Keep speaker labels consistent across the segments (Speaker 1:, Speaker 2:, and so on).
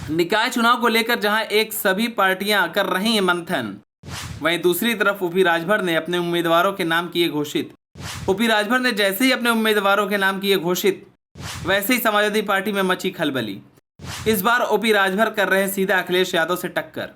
Speaker 1: निकाय चुनाव को लेकर जहां एक सभी पार्टियां कर रही हैं मंथन, वहीं दूसरी तरफ ओपी राजभर ने अपने उम्मीदवारों के नाम किए घोषित। ओपी राजभर ने जैसे ही अपने उम्मीदवारों के नाम किए घोषित, वैसे ही समाजवादी पार्टी में मची खलबली। इस बार ओपी राजभर कर रहे हैं सीधा अखिलेश यादव से टक्कर।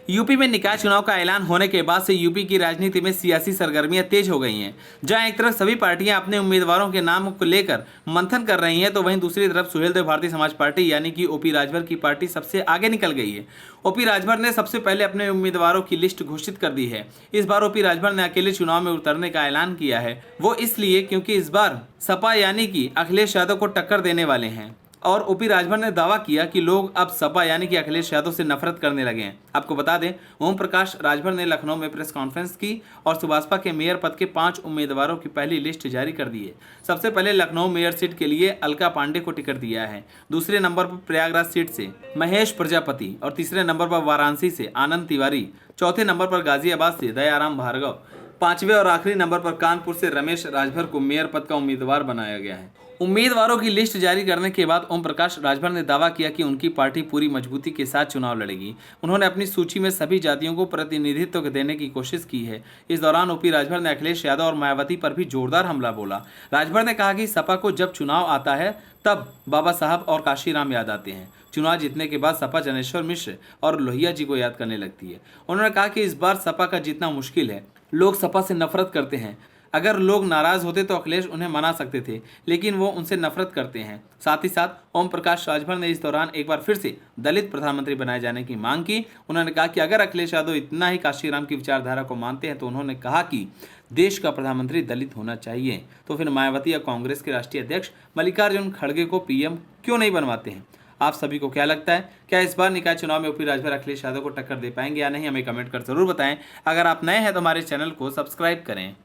Speaker 1: यूपी में निकाय चुनाव का ऐलान होने के बाद से यूपी की राजनीति में सियासी सरगर्मियां तेज हो गई हैं। जहां एक तरफ सभी पार्टियां अपने उम्मीदवारों के नाम को लेकर मंथन कर रही हैं, तो वहीं दूसरी तरफ सुहेलदेव भारतीय समाज पार्टी यानी कि ओपी राजभर की पार्टी सबसे आगे निकल गई है। ओपी राजभर ने सबसे पहले अपने उम्मीदवारों की लिस्ट घोषित कर दी है। इस बार ओपी राजभर ने अकेले चुनाव में उतरने का ऐलान किया है। वो इसलिए क्योंकि इस बार सपा यानी कि अखिलेश यादव को टक्कर देने वाले हैं। और ओपी राजभर ने दावा किया कि लोग अब सपा यानी कि अखिलेश यादव से नफरत करने लगे हैं। आपको बता दें, ओम प्रकाश राजभर ने लखनऊ में प्रेस कॉन्फ्रेंस की और सुभाषपा के मेयर पद के 5 उम्मीदवारों की पहली लिस्ट जारी कर दी है। सबसे पहले लखनऊ मेयर सीट के लिए अलका पांडे को टिकट दिया है। दूसरे नंबर पर प्रयागराज सीट से महेश प्रजापति और तीसरे नंबर पर वाराणसी से आनंद तिवारी, चौथे नंबर पर गाजियाबाद से दयाराम भार्गव, पांचवें और आखिरी नंबर पर कानपुर से रमेश राजभर को मेयर पद का उम्मीदवार बनाया गया है। उम्मीदवारों की लिस्ट जारी करने के बाद ओम प्रकाश राजभर ने दावा किया कि उनकी पार्टी पूरी मजबूती के साथ चुनाव लड़ेगी। उन्होंने अपनी सूची में सभी जातियों को प्रतिनिधित्व देने की कोशिश की है। इस दौरान ओपी राजभर ने अखिलेश यादव और मायावती पर भी जोरदार हमला बोला। राजभर ने कहा कि सपा को जब चुनाव आता है तब बाबा साहब और काशीराम याद आते हैं। चुनाव जीतने के बाद सपा जनेश्वर मिश्र और लोहिया जी को याद करने लगती है। उन्होंने कहा कि इस बार सपा का जीतना मुश्किल है। लोग सपा से नफरत करते हैं। अगर लोग नाराज होते तो अखिलेश उन्हें मना सकते थे, लेकिन वो उनसे नफरत करते हैं। साथ ही साथ ओम प्रकाश राजभर ने इस दौरान एक बार फिर से दलित प्रधानमंत्री बनाए जाने की मांग की। उन्होंने कहा कि अगर अखिलेश यादव इतना ही काशीराम की विचारधारा को मानते हैं तो उन्होंने कहा कि देश का प्रधानमंत्री दलित होना चाहिए, तो फिर मायावती या कांग्रेस के राष्ट्रीय अध्यक्ष मल्लिकार्जुन खड़गे को पीएम क्यों नहीं बनवाते हैं। आप सभी को क्या लगता है, क्या इस बार निकाय चुनाव में ओपी राजभर अखिलेश यादव को टक्कर दे पाएंगे या नहीं? हमें कमेंट कर जरूर बताएं। अगर आप नए हैं तो हमारे चैनल को सब्सक्राइब करें।